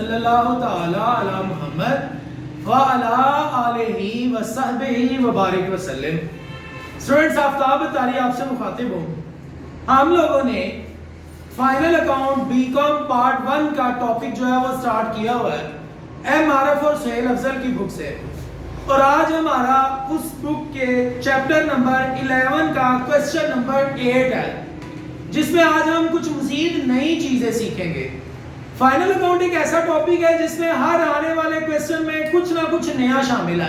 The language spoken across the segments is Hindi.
सल्लल्लाहु ताला अला मुहम्मद व अला आलिहि व सहबिहि व बारिक वसल्लम। स्टूडेंट्स, आफ्ताब तारी आपसे मुखातिब हूँ। हम लोगों ने फाइनल अकाउंट बीकॉम पार्ट 1 का टॉपिक जो है वो स्टार्ट किया हुआ है एमआरएफ और सुहेल अफजल की बुक से, और आज हमारा उस बुक के चैप्टर नंबर 11 का क्वेश्चन नंबर 8 है, जिसमें आज हम कुछ मजीद नई चीजें सीखेंगे। फाइनल अकाउंट एक ऐसा टॉपिक है जिसमें हर आने वाले क्वेश्चन में कुछ ना कुछ नया शामिल है,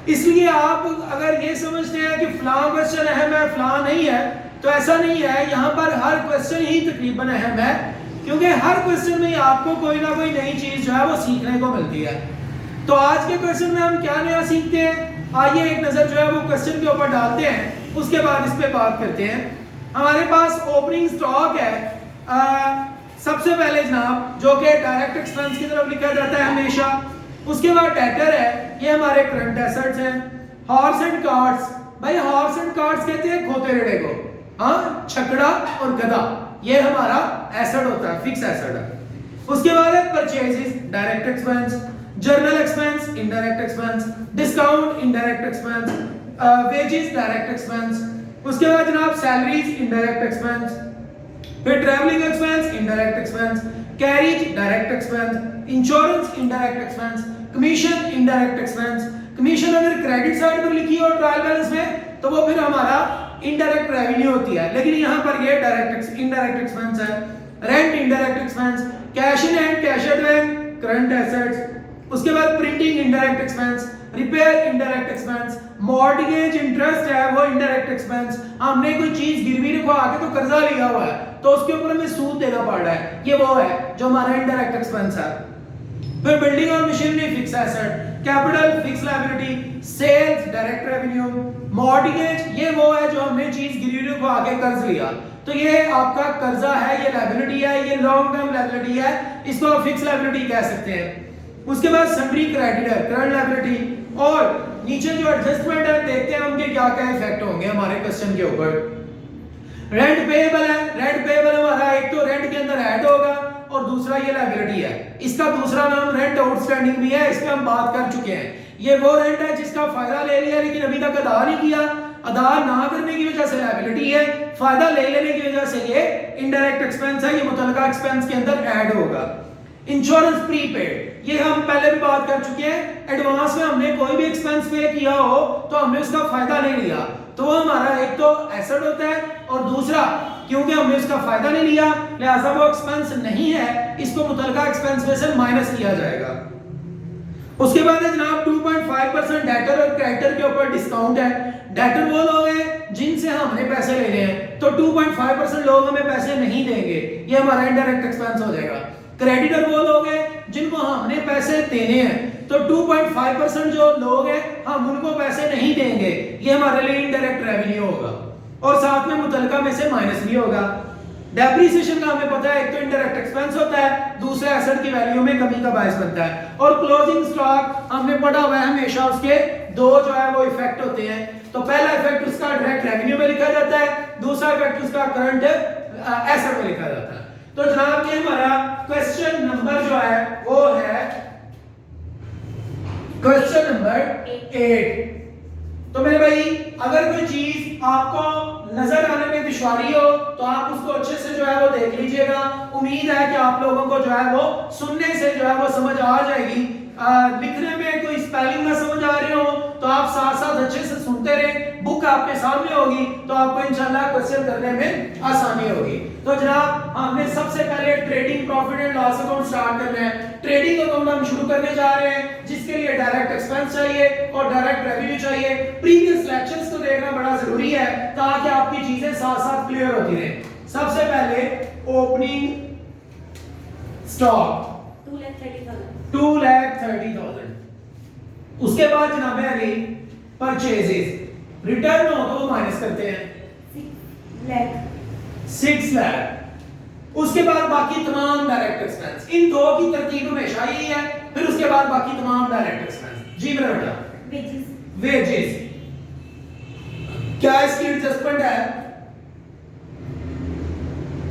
इसलिए आप अगर ये समझते हैं कि फलां क्वेश्चन अहम है फलां नहीं है, तो ऐसा नहीं है। यहाँ पर हर क्वेश्चन ही तकरीबन अहम है, क्योंकि हर क्वेश्चन में आपको कोई ना कोई नई चीज जो है वो सीखने को मिलती है। तो आज के क्वेश्चन में हम क्या नया सीखते हैं, आइए एक नजर जो है वो क्वेश्चन के ऊपर डालते हैं, उसके बाद इस पे बात करते हैं। हमारे पास ओपनिंग स्टॉक है सबसे पहले जनाब, जो कि डायरेक्ट एक्सपेंस की तरफ लिखा जाता है हमेशा। उसके बाद डेटर है, ये हमारे करंट एसेट्स हैं। हॉर्स एंड कार्ट्स, भाई हॉर्स एंड कार्ट्स कहते हैं खोते रेड़े को, हाँ, छकड़ा और गधा, ये हमारा एसेट होता है, फिक्स एसेट है। उसके बाद है purchases, direct expense, journal expense, indirect expense, discount, indirect expense, wages, direct expense. उसके बाद जनाब सैलरीज, इनडायरेक्ट एक्सपेंस, फिर travelling expense, indirect expense, carriage, direct expense, insurance, indirect expense, commission, indirect expense. Commission अगर क्रेडिट साइड पर लिखी हो ट्रायल बैलेंस में तो वो फिर हमारा इनडायरेक्ट रेवेन्यू होती है, लेकिन यहाँ पर ये डायरेक्ट इनडायरेक्ट एक्सपेंस है। Rent, indirect expense, cash in hand, cash at bank, current assets. उसके बाद printing, indirect expense, repair, indirect expense, mortgage interest है वो इनडायरेक्ट एक्सपेंस। हमने कोई चीज गिरवी रखवा के तो कर्जा लिया हुआ है तो उसके ऊपर हमें सूद देना पड़ रहा है, ये वो है जो हमारा इनडायरेक्ट एक्सपेंस है। फिर बिल्डिंग और machinery, fix asset, capital, fix liability, sales, direct revenue, mortgage, ये वो है जो हमने चीज गिरवी रखवा के कर्ज लिया, तो ये आपका कर्जा है, ये लायबिलिटी है, ये लॉन्ग टर्म लायबिलिटी है, इसको आप फिक्स लायबिलिटी कह सकते हैं। उसके बाद सन्ड्री क्रेडिटर, करंट लायबिलिटी, और नीचे जो एडजस्टमेंट है देखते हैं उनके क्या क्या इफेक्ट होंगे हमारे क्वेश्चन के ऊपर। रेंट पेएबल है, रेंट पेएबल हमारा एक तो रेंट के अंदर ऐड होगा और दूसरा ये लायबिलिटी है, इसका दूसरा नाम रेंट आउटस्टैंडिंग भी है, इस पे हम बात कर चुके हैं। ये वो रेंट है जिसका फायदा ले लिया लेकिन अभी तक अदा नहीं किया, अदा ना करने की वजह से लायबिलिटी है, फायदा ले लेने की वजह से ये इनडायरेक्ट एक्सपेंस है, ये मुतलका एक्सपेंस के अंदर ऐड होगा। इंश्योरेंस प्रीपेड, ये हम पहले भी बात कर चुके हैं, एडवांस में हमने कोई भी एक्सपेंस पे किया हो तो हमने उसका फायदा नहीं लिया, तो वो हमारा एक तो एसेट होता है, और दूसरा क्योंकि हमने उसका फायदा नहीं लिया लिहाजा वो एक्सपेंस नहीं है, इसको मुतलका एक्सपेंस में से माइनस किया जाएगा। उसके बाद है जनाब 2.5% डेटर और क्रेडिटर के ऊपर डिस्काउंट है। डेटर वो लोग हैं जिनसे हमने पैसे लेने हैं, तो 2.5% लोग हमें पैसे नहीं देंगे, ये हमारा इनडायरेक्ट एक्सपेंस हो जाएगा। क्रेडिटर वो लोग हैं जिनको हमने पैसे देने हैं, तो 2.5% जो लोग हैं हम उनको पैसे नहीं देंगे, ये हमारे लिए इनडायरेक्ट रेवेन्यू होगा, और साथ में मुतलका में से माइनस भी होगा। डेप्रिसिएशन का हमें पता है एक तो इनडायरेक्ट एक्सपेंस होता है, दूसरा एसेट की वैल्यू में कमी का बायस बनता है। और क्लोजिंग स्टॉक हमने पढ़ा हुआ है हमेशा, उसके दो जो है वो इफेक्ट होते हैं, तो पहला इफेक्ट उसका डायरेक्ट रेवेन्यू में लिखा जाता है, दूसरा इफेक्ट उसका करंट एसेट में लिखा जाता है। तो जनाब ये हमारा क्वेश्चन नंबर जो है वो है क्वेश्चन नंबर 8। तो मेरे भाई अगर कोई चीज आपको नजर आने में दुश्वारी हो तो आप उसको अच्छे से जो है वो देख लीजिएगा, उम्मीद है कि आप लोगों को जो है वो सुनने से जो है वो समझ आ जाएगी। लिखने में कोई स्पेलिंग ना समझ आ रही हो तो आप साथ साथ अच्छे से सुनते रहे, बुक आपके सामने होगी तो आपको इंशाल्लाह क्वेश्चन करने में आसानी होगी। तो जनाब हमने सबसे पहले trading profit and loss account start करना है। ट्रेडिंग अकाउंट हम शुरू करने जा रहे हैं, जिसके लिए डायरेक्ट एक्सपेंस चाहिए और डायरेक्ट रेवेन्यू चाहिए। प्रीवियस लेक्चर्स को देखना बड़ा जरूरी है ताकि आपकी चीजें साथ साथ क्लियर होती रहे। सबसे पहले ओपनिंग स्टॉक 2,30,000। उसके बाद जनाब आ गई परचेजेस, रिटर्न हो तो माइनस करते हैं 6 लाख। उसके बाद बाकी तमाम डायरेक्ट एक्सपेंस, इन दो की तरतीब हमेशा यही है, फिर उसके बाद बाकी तमाम डायरेक्ट एक्सपेंस। जी मेरा बेटा, वेजेस क्या इसकी एडजस्टमेंट है?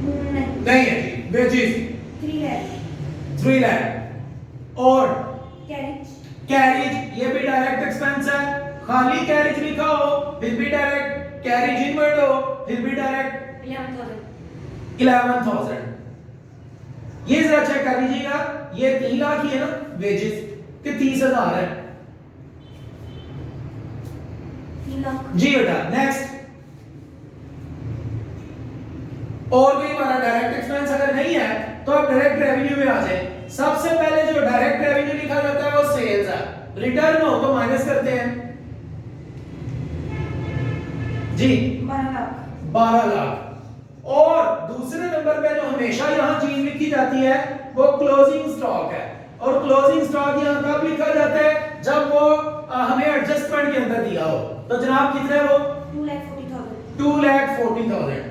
नहीं है जी। वेजेस 3 लाख। 3 लाख। और कैरेज कैरेज, ये भी डायरेक्ट एक्सपेंस है। खाली कैरेज लिखा हो फिर भी डायरेक्ट, कैरेज इनवर्ड हो फिर भी डायरेक्ट। 11,000। ये जरा चेक कर लीजिएगा, ये 3 लाख ही है ना वेजेस कि 30,000 है? 3 लाख जी बेटा। नेक्स्ट, और कोई हमारा डायरेक्ट एक्सपेंस अगर नहीं है तो आप डायरेक्ट रेवेन्यू में आ जाए। सबसे पहले जो डायरेक्ट रेवेन्यू लिखा जाता है वो सेल्स है, रिटर्न हो तो माइनस करते हैं जी 12 लाख 12 लाख। और दूसरे नंबर पे जो हमेशा यहाँ चीज लिखी जाती है वो क्लोजिंग स्टॉक है। और क्लोजिंग स्टॉक यहाँ कब लिखा जाता है? जब वो हमें एडजस्टमेंट के अंदर दिया हो। तो जनाब कितना है वो? 2,40,000 2,40,000।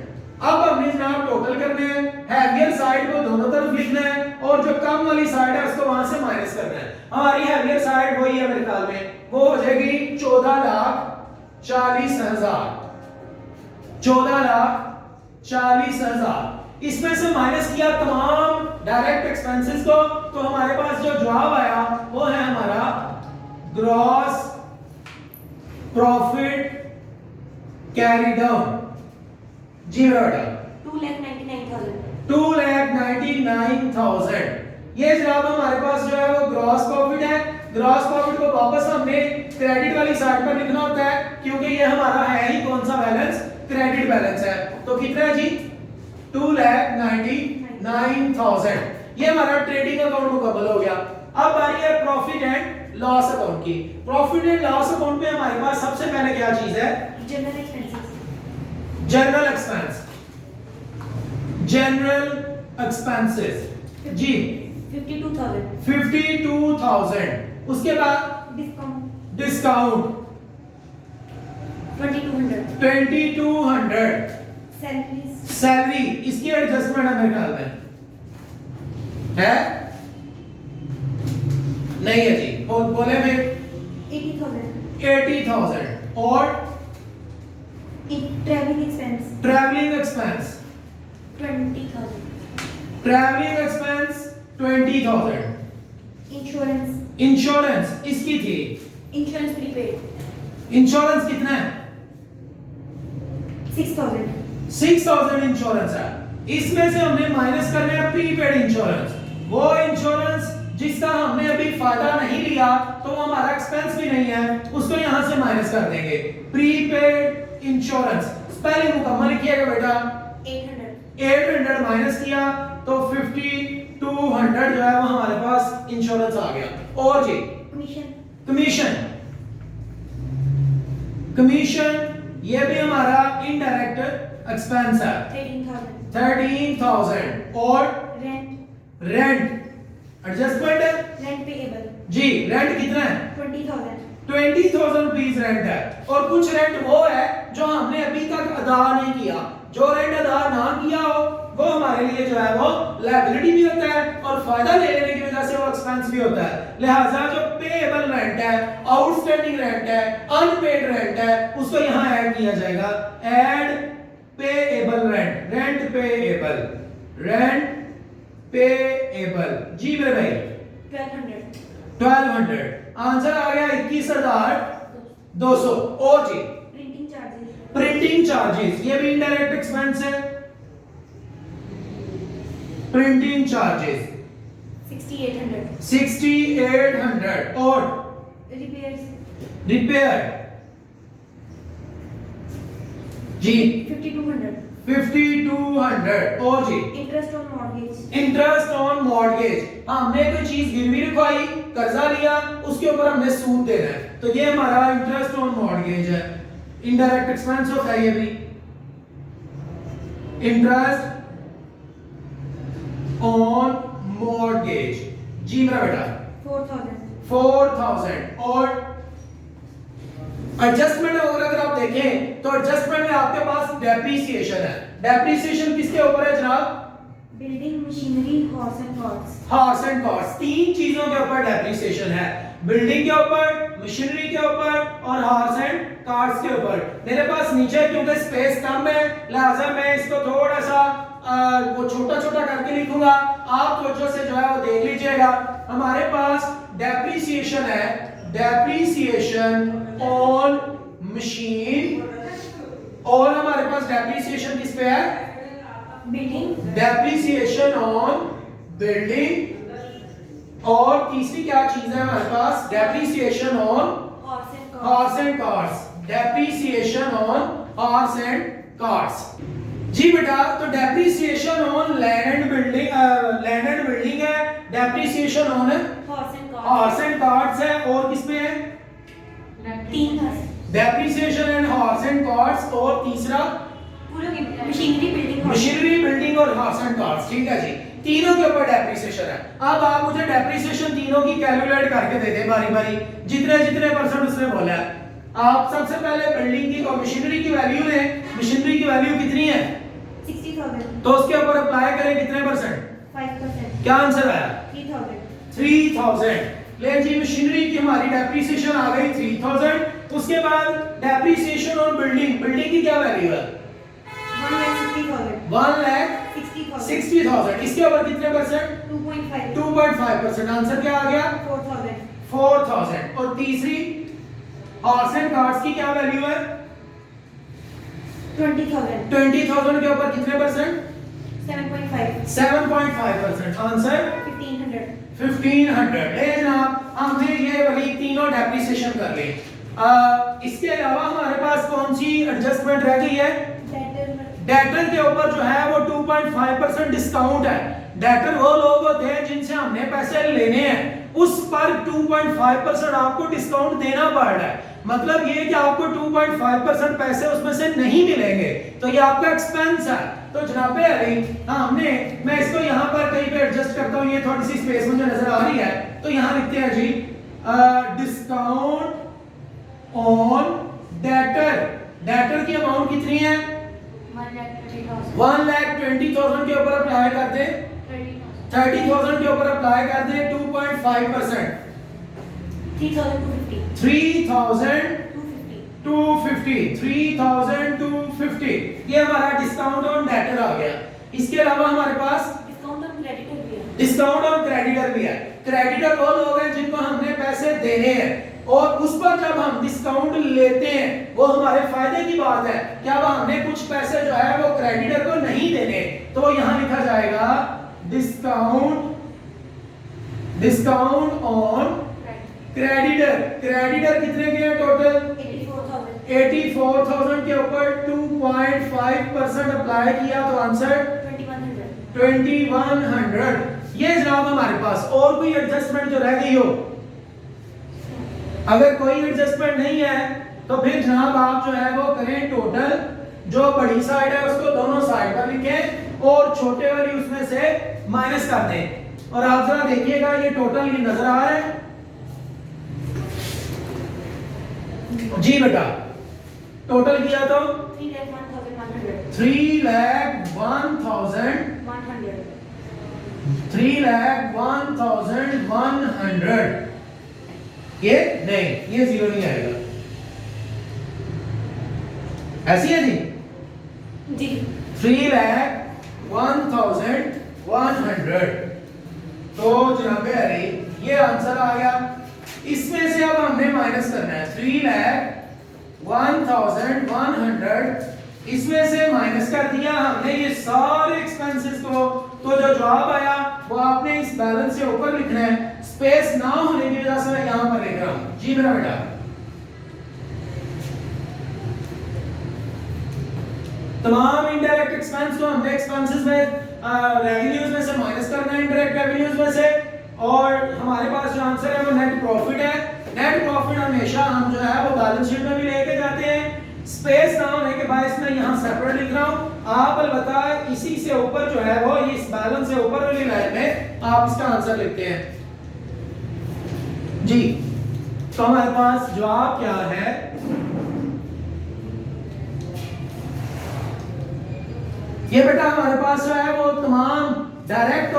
अब हमने जनाब टोटल करने हैं, हैवियर साइड को दोनों तरफ लिखना है और जो कम वाली साइड है उसको वहां से माइनस करना है। हमारी हैवियर साइड वही है मेरे ख्याल में, वो हो जाएगी 14,40,000। 14,40,000। इसमें से माइनस किया तमाम डायरेक्ट एक्सपेंसेस को, तो हमारे पास जो जवाब आया वो है हमारा ग्रॉस प्रॉफिट कैरीड आउट। जी बेटा 2,99,000 2,99,000। ये जनाब हमारे पास जो है वो ग्रॉस प्रॉफिट है। ग्रॉस प्रॉफिट को वापस हमने क्रेडिट वाली साइड पर लिखना होता है क्योंकि ये हमारा है ही कौन सा बैलेंस? क्रेडिट बैलेंस है। तो कितना है जी? 2,99,000। ये हमारा ट्रेडिंग अकाउंट मुकम्मल हो गया। अब बारी है प्रॉफिट एंड लॉस अकाउंट की। प्रॉफिट एंड लॉस अकाउंट में हमारे पास सबसे पहले क्या चीज है? General expenses general expense. General expenses जी 52,000। उसके बाद डिस्काउंट डिस्काउंट 2,200। सैलरीज सैलरी, इसकी एडजस्टमेंट है मेरे ख्याल में है नहीं है जी, बोले में 80,000। और travelling expense travelling expense 20,000 travelling expense 20,000। Insurance insurance इसकी थी, इंश्योरेंस प्रीपेड इंश्योरेंस कितना है? 6,000 6,000 इंश्योरेंस है। इसमें से हमने माइनस करना है प्रीपेड इंश्योरेंस। वो इंश्योरेंस जिसका हमने अभी फायदा नहीं लिया तो वो हमारा एक्सपेंस भी नहीं है, उसको यहां से माइनस कर देंगे। प्रीपेड इंश्योरेंस स्पेलिंग मुकम्मल लिखिएगा बेटा। 800 माइनस किया तो 5,200 जो है वो हमारे पास इंश्योरेंस आ गया। और जी कमीशन कमीशन ये भी हमारा इनडायरेक्ट एक्सपेंस है 13,000। और रेंट एडजस्टमेंट है रेंट पेएबल जी। रेंट कितना है? 20,000 रुपीज रेंट है। और कुछ रेंट वो है जो हमने अभी तक अदा नहीं किया। जो रेंट अदा ना किया हो वो हमारे लिए जो है वो लायबिलिटी भी होता है और फायदा ले लेने की वजह से वो एक्सपेंस भी होता है। लिहाजा जो पेएबल रेंट है, आउटस्टैंडिंग रेंट है, अनपेड रेंट है, उसको यहां ऐड किया जाएगा। Add payable rent, rent payable जी मेरे भाई 1200। आंसर आ गया 21,200। और जी प्रिंटिंग चार्जेस ये भी इनडायरेक्ट एक्सपेंस है। Printing charges 6,800। और रिपेयर जी 5,200। और जी इंटरेस्ट ऑन मॉर्गेज हमने कोई चीज गिरवी रखवाई, कर्जा लिया, उसके ऊपर हमने सूद देना है, तो ये हमारा इंटरेस्ट ऑन मॉर्गेज है। इनडायरेक्ट एक्सपेंस होता है ये भी। इंटरेस्ट ऑन मॉर्गेज जी मेरा बेटा 4,000। और एडजस्टमेंट अगर आप देखें तो एडजस्टमेंट में आपके पास डेप्रिसिएशन है। डेप्रिसिएशन किसके ऊपर है जनाब? Building machinery horse and cars. 3 चीजों के ऊपर डेप्रिसिएशन है, बिल्डिंग के ऊपर, मशीनरी के ऊपर और हॉर्स एंड कार्स के ऊपर। मेरे पास नीचे क्योंकि स्पेस कम है लिहाजा मैं इसको थोड़ा सा वो छोटा छोटा करके लिखूंगा। आप तवज्जो से जो है वो देख लीजिए। देखिएगा हमारे पास डेप्रिसिएशन है, डेप्रिसिएशन ऑन मशीन, और हमारे पास डेप्रिसिएशन किस पे है? बिल्डिंग, डेप्रिसिएशन ऑन बिल्डिंग, और तीसरी क्या चीज है हमारे पास? Depreciation on horse and cars, depreciation on horse and cars. जी बेटा, तो depreciation on land and building है, depreciation on horse and cars है, और किस पे है? तीन depreciation and horse and cars, और तीसरा मशीनरी बिल्डिंग और हॉर्स एंड कार्स। ठीक है जी, तीनों के ऊपर डेप्रिसिएशन है। अब आप मुझे डेप्रिसिएशन तीनों की कैलकुलेट करके दे दें बारी बारी, जितने जितने परसेंट उसने बोला है। आप सबसे पहले बिल्डिंग की और मशीनरी की वैल्यू लें। मशीनरी की वैल्यू कितनी है? 60,000, तो उसके ऊपर अप्लाई करें कितने परसेंट? 5%, क्या आंसर आया? 3,000, ले जी, मशीनरी की हमारी डेप्रिसिएशन आ गई 3000। उसके बाद डेप्रिसिएशन ऑन बिल्डिंग, बिल्डिंग की क्या वैल्यू है? 1,60,000। इसके ऊपर कितने परसेंट? 2.5%। आंसर क्या आ गया? 4,000। और तीसरी हॉर्स एंड कार्स की क्या वैल्यू है? 20,000 के ऊपर कितने परसेंट? 7.5%। आंसर 1500। ले जनाब, हमने ये वाली तीनों डेप्रिसिएशन कर ली। इसके अलावा हमारे पास कौन सी एडजस्टमेंट रह गई है? डेटर के ऊपर जो है वो 2.5% डिस्काउंट है। डेटर वो लोग होते हैं जिनसे हमने पैसे लेने हैं, उस पर 2.5% आपको डिस्काउंट देना पड़ रहा है। मतलब ये कि आपको 2.5% पैसे उसमें से नहीं मिलेंगे, तो ये आपका एक्सपेंस है। तो जनाबे अली, मैं इसको यहाँ पर कहीं पे एडजस्ट करता हूँ, ये थोड़ी सी स्पेस मुझे नजर आ रही है, तो यहाँ लिखते हैं जी डिस्काउंट ऑन डेटर। डेटर की अमाउंट कितनी है? 1,20,000 के ऊपर अप्लाई कर दे, 30,000 के ऊपर अप्लाई कर दे 2.5%, 3,250। ये हमारा डिस्काउंट ऑन डेटर आ गया। इसके अलावा हमारे पास डिस्काउंट ऑन क्रेडिटर भी है। क्रेडिटर वो लोग हैं जिनको हमने पैसे देने हैं, और उस पर जब हम डिस्काउंट लेते हैं वो हमारे फायदे की बात है। क्या अब हमने कुछ पैसे जो है वो क्रेडिटर को नहीं देने, तो यहां लिखा जाएगा डिस्काउंट ऑन क्रेडिटर। क्रेडिटर कितने के हैं टोटल? 84,000 के ऊपर 2.5% अप्लाई किया, तो आंसर 2100। ये जनाब हमारे पास। और कोई एडजस्टमेंट जो रह गई हो? अगर कोई एडजस्टमेंट नहीं है तो फिर जनाब आप जो है वो करें टोटल, जो बड़ी साइड है उसको दोनों साइड पर लिखें और छोटे वाली उसमें से माइनस कर दें। और आप जरा देखिएगा ये टोटल ये नजर आ रहा है जी बेटा? टोटल किया तो 3,01,100। ये नहीं, ये जीरो नहीं आएगा। ऐसी है जी? 3,01,100। तो जनाबे अरे ये आंसर आ गया। इसमें से अब हमने माइनस करना है 3,01,100, इसमें से माइनस कर दिया हमने ये सारे एक्सपेंसेस को, तो जो जवाब आया वो आपने इस बैलेंस से ऊपर लिखना है। स्पेस ना होने की वजह से मैं यहां पर लिख रहा हूं जी मेरा बेटा। तमाम इनडायरेक्ट एक्सपेंस को हमने एक्सपेंसेस में रेवेन्यूज में से माइनस करना है, इनडायरेक्ट रेवेन्यूज में से, और हमारे पास जो आंसर है वो नेट प्रॉफिट है। नेट प्रॉफिट हमेशा हम जो है वो बैलेंस शीट में भी लेके जाते हैं। स्पेस ना होने के बाद मैं यहां सेपरेट लिख रहा हूं। आप अलबत्ता इसी से ऊपर जो है वो इस बैलेंस से ऊपर वाली लाइन में आप इसका आंसर लिखते हैं जी। तो हमारे पास जवाब क्या है? ये बेटा हमारे पास जो है वो तमाम डायरेक्ट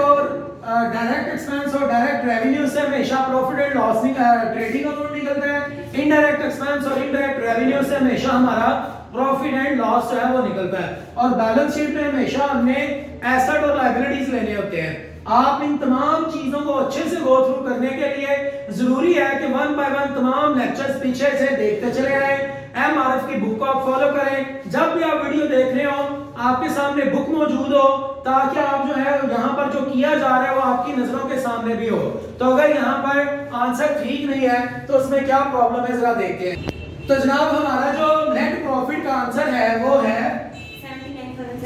एक्सपेंस और डायरेक्ट रेवेन्यू से हमेशा profit and loss trading account निकलता है। इनडायरेक्ट एक्सपेंस और इनडायरेक्ट रेवेन्यू से हमेशा हमारा प्रॉफिट एंड लॉस जो है वो निकलता है। और बैलेंस शीट में हमेशा हमने एसेट और लायबिलिटीज लेने होते हैं। आप इन तमाम चीजों को अच्छे से गो थ्रू करने के लिए जरूरी है कि वन बाय वन तमाम लेक्चर्स पीछे से देखते चले आए। एमआरएफ की बुक को आप फॉलो करें। जब भी आप वीडियो देख रहे हो आपके सामने बुक मौजूद हो, ताकि आप जो है यहाँ पर जो किया जा रहा है वो आपकी नजरों के सामने भी हो। तो अगर यहाँ पर आंसर ठीक नहीं है तो उसमें क्या प्रॉब्लम है जरा देखते हैं। तो जनाब हमारा जो नेट प्रॉफिट का आंसर है वो है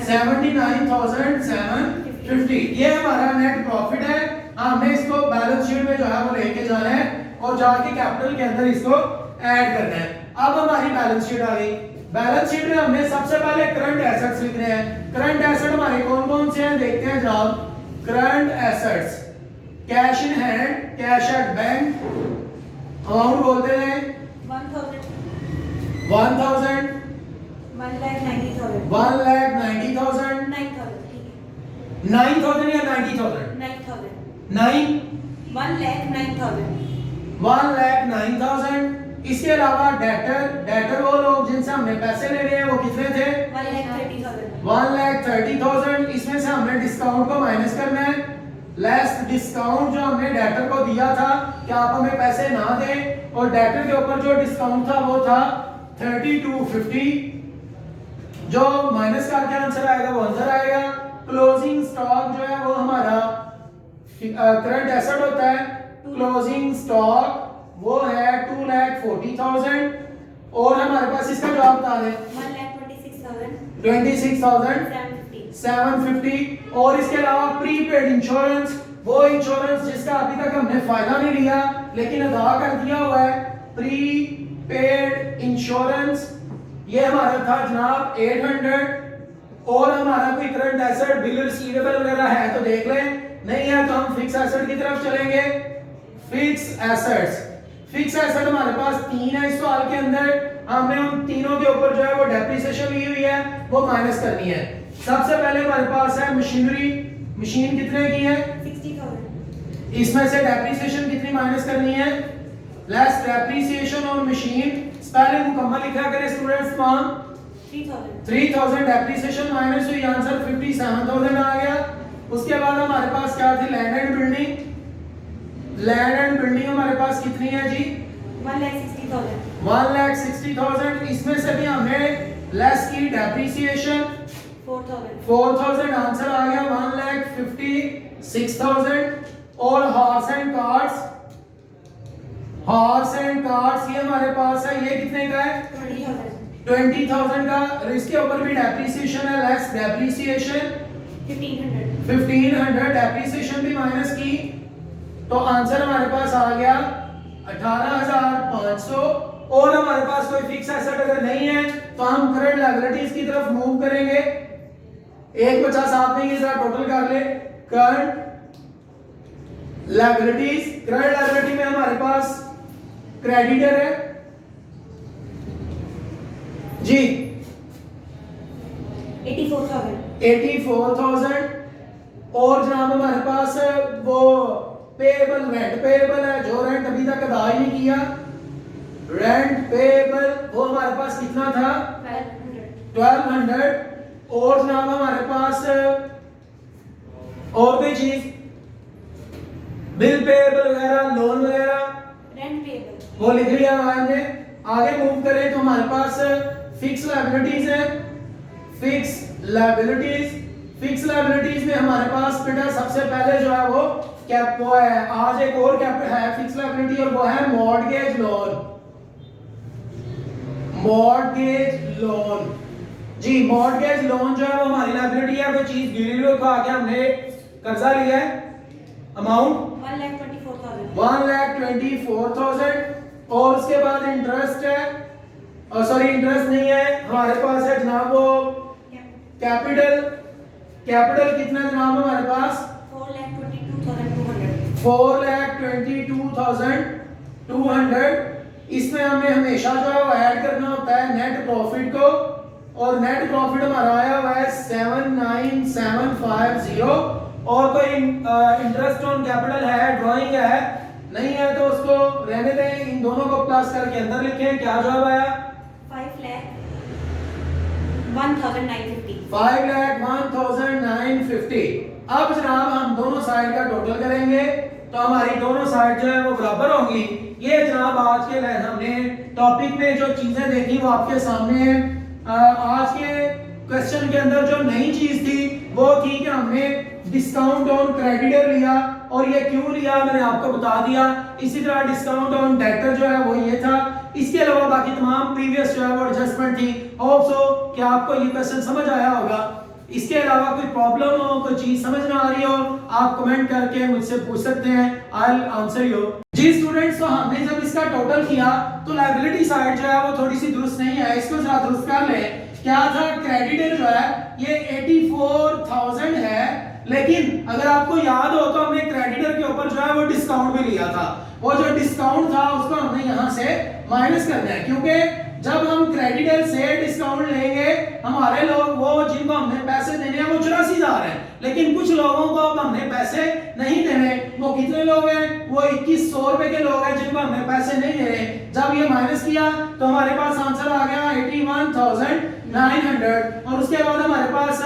79,750। ये हमारा नेट प्रॉफिट है। हमें इसको बैलेंस शीट में जो है वो लेके जाना है और जाके कैपिटल के अंदर इसको ऐड करना है। अब हमारी बैलेंस शीट आ गई। बैलेंस शीट में हमने सबसे पहले करंट एसेट्स लिखने हैं। करंट एसेट हमारे कौन कौन से हैं देखते हैं जनाब। Current assets, cash in hand, cash at bank, amount बोलते हैं 1,000, 1,000, 1,90,000, 1,90,000, 9,000, ठीक है, 9,000 या 90,000, 9,000, 9, 1,09,000, 1,09,000। इसके अलावा डेटर वो लोग जिनसे हमने पैसे लेने हैं वो कितने थे 1,30,000, 1,30,000। इसमें से हमने डिस्काउंट को माइनस करना है। लेस डिस्काउंट जो हमने डेटर को दिया था कि आप हमें पैसे ना दें, और डेटर के ऊपर जो डिस्काउंट था वो था 3250। जो माइनस करके आंसर आएगा वो आंसर आएगा। क्लोजिंग स्टॉक जो है वो हमारा करंट एसेट होता है। क्लोजिंग स्टॉक वो है 2,40,000। और हमारे पास इसका जवाब बता दें 26,750। और इसके अलावा प्रीपेड इंश्योरेंस, वो इंश्योरेंस जिसका अभी तक हमने फायदा नहीं लिया लेकिन अदा कर दिया हुआ है, प्रीपेड इंश्योरेंस, ये हमारा था जनाब 800। और हमारा कोई करंट एसेट बिल रिसीवेबल वगैरह है तो देख लें, नहीं है तो हम फिक्स एसेट की तरफ चलेंगे। फिक्स एसेट्स, फिक्स एसेट हमारे पास 3 है इस सवाल के अंदर। हमने उन तीनों के ऊपर जो है वो डेप्रिसिएशन ली हुई है वो माइनस करनी है। सबसे पहले हमारे पास है मशीनरी। मशीन कितने की है 60,000, इसमें से डेप्रिसिएशन कितनी माइनस करनी है, लेस डेप्रिसिएशन और मशीन। स्पेलिंग मुकम्मल लिखा करें स्टूडेंट्स। 3,000 डेप्रिसिएशन माइनस हुई, आंसर 57,000 आ गया। उसके बाद हमारे पास क्या थी land and building. Land and building हमारे पास कितनी है जी 1,60,000, 1,60,000। इसमें से भी हमने लेस की डेप्रिसिएशन 4,000, आंसर आ गया 1,56,000। और horse and cards, horse and cards ये हमारे पास है, ये कितने का है 20,000 का। इसके ऊपर भी डेप्रिसिएशन है, लेस डेप्रिसिएशन 1,500, डेप्रिसिएशन भी माइनस की, तो आंसर हमारे पास आ गया 18,500। और हमारे पास कोई फिक्स एसेट अगर नहीं है तो हम करंट लायबिलिटीज की तरफ मूव करेंगे। एक बचा साथ में, ये जरा टोटल कर ले। करंट लायबिलिटीज, करंट लायबिलिटी में हमारे पास क्रेडिटर है जी 84,000। और जनाब हमारे पास वो पेएबल, रेंट पेएबल है, जो रेंट अभी तक अदा ही नहीं किया, रेंट पेएबल वो हमारे पास कितना था 1200। और जनाब हमारे पास और कोई चीज बिल पेएबल वगैरह, लोन वगैरह, रेंट पेएबल वो लिख लिया हमने। आगे मूव करें तो हमारे पास फिक्स लायबिलिटीज है। फिक्स लायबिलिटीज, फिक्स लायबिलिटीज में हमारे पास बेटा सबसे पहले जो है वो कैप वो है, आज एक और कैप है फिक्स लायबिलिटी, और वो है मॉर्गेज लोन। मॉर्गेज लोन जी, मॉर्गेज लोन जो है वो हमारी लायबिलिटी है। वो चीज गिरवी को आके हमने कर्जा लिया है, अमाउंट 1,24,000। और उसके बाद इंटरेस्ट है, सॉरी इंटरेस्ट नहीं है, हमारे पास है जनाब वो कैपिटल। कैपिटल कितना जनाब हमारे पास 4,22,200। इसमें हमें हमेशा जो है वो ऐड करना होता है नेट प्रॉफिट को, और नेट प्रॉफिट हमारा आया हुआ है 79,750। और कोई इंटरेस्ट ऑन कैपिटल है, ड्राइंग है, नहीं है तो उसको रहने दें। इन दोनों को प्लस करके अंदर लिखें, क्या जवाब आया 5,01,950। अब जनाब हम दोनों साइड का टोटल करेंगे तो हमारी दोनों साइड जो है वो बराबर होंगी। ये जनाब आज के हमने टॉपिक में जो चीजें देखी वो आपके सामने है। आज के क्वेश्चन के अंदर जो नई चीज थी वो थी कि हमने डिस्काउंट ऑन क्रेडिटर लिया, और ये क्यों लिया मैंने आपको बता दिया। इसी तरह डिस्काउंट ऑन डेटर जो है वो ये था। इसके अलावा बाकी तमाम प्रीवियस जो है वो एडजस्टमेंट थी। होप सो कि आपको ये क्वेश्चन समझ आया होगा। इसके अलावा कोई प्रॉब्लम हो, कोई चीज समझ ना आ रही हो, आप कमेंट करके मुझसे पूछ सकते हैं, आई विल आंसर यू। जी स्टूडेंट्स, तो हमने जब इसका टोटल किया तो लायबिलिटी साइड जो है वो थोड़ी सी दुरुस्त नहीं है, इसको जरा दुरुस्त कर ले। क्या था, क्रेडिटर जो है ये 84,000 है, लेकिन अगर आपको याद हो तो हमने क्रेडिटर के ऊपर जो है वो डिस्काउंट भी लिया था। वो जो डिस्काउंट था उसको हमने यहाँ से माइनस करना है, क्योंकि जब हम क्रेडिटर से डिस्काउंट लेंगे, हमारे लोग वो जिनको हमने पैसे देने हैं वो 84,000 है, लेकिन कुछ लोगों को अब हमने पैसे नहीं देने। वो कितने लोग हैं, वो 2100 रुपए के लोग हैं जिनको हमने पैसे नहीं दे रहे। जब ये माइनस किया तो हमारे पास आंसर आ गया 81,900, और उसके बाद हमारे पास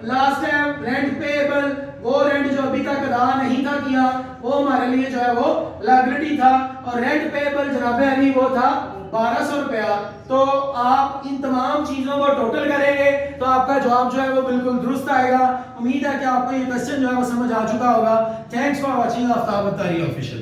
लास्ट है रेंट पेएबल। वो रेंट जो अभी तक अदा नहीं था किया वो हमारे लिए जो है वो लायबिलिटी था, और रेंट पेएबल जनाब अली वो था 1200 रुपया। तो आप इन तमाम चीजों को टोटल करेंगे तो आपका जवाब जो है वो बिल्कुल दुरुस्त आएगा। उम्मीद है कि आपको ये क्वेश्चन जो है वो समझ आ चुका होगा। Thanks for watching Aftab Attari official.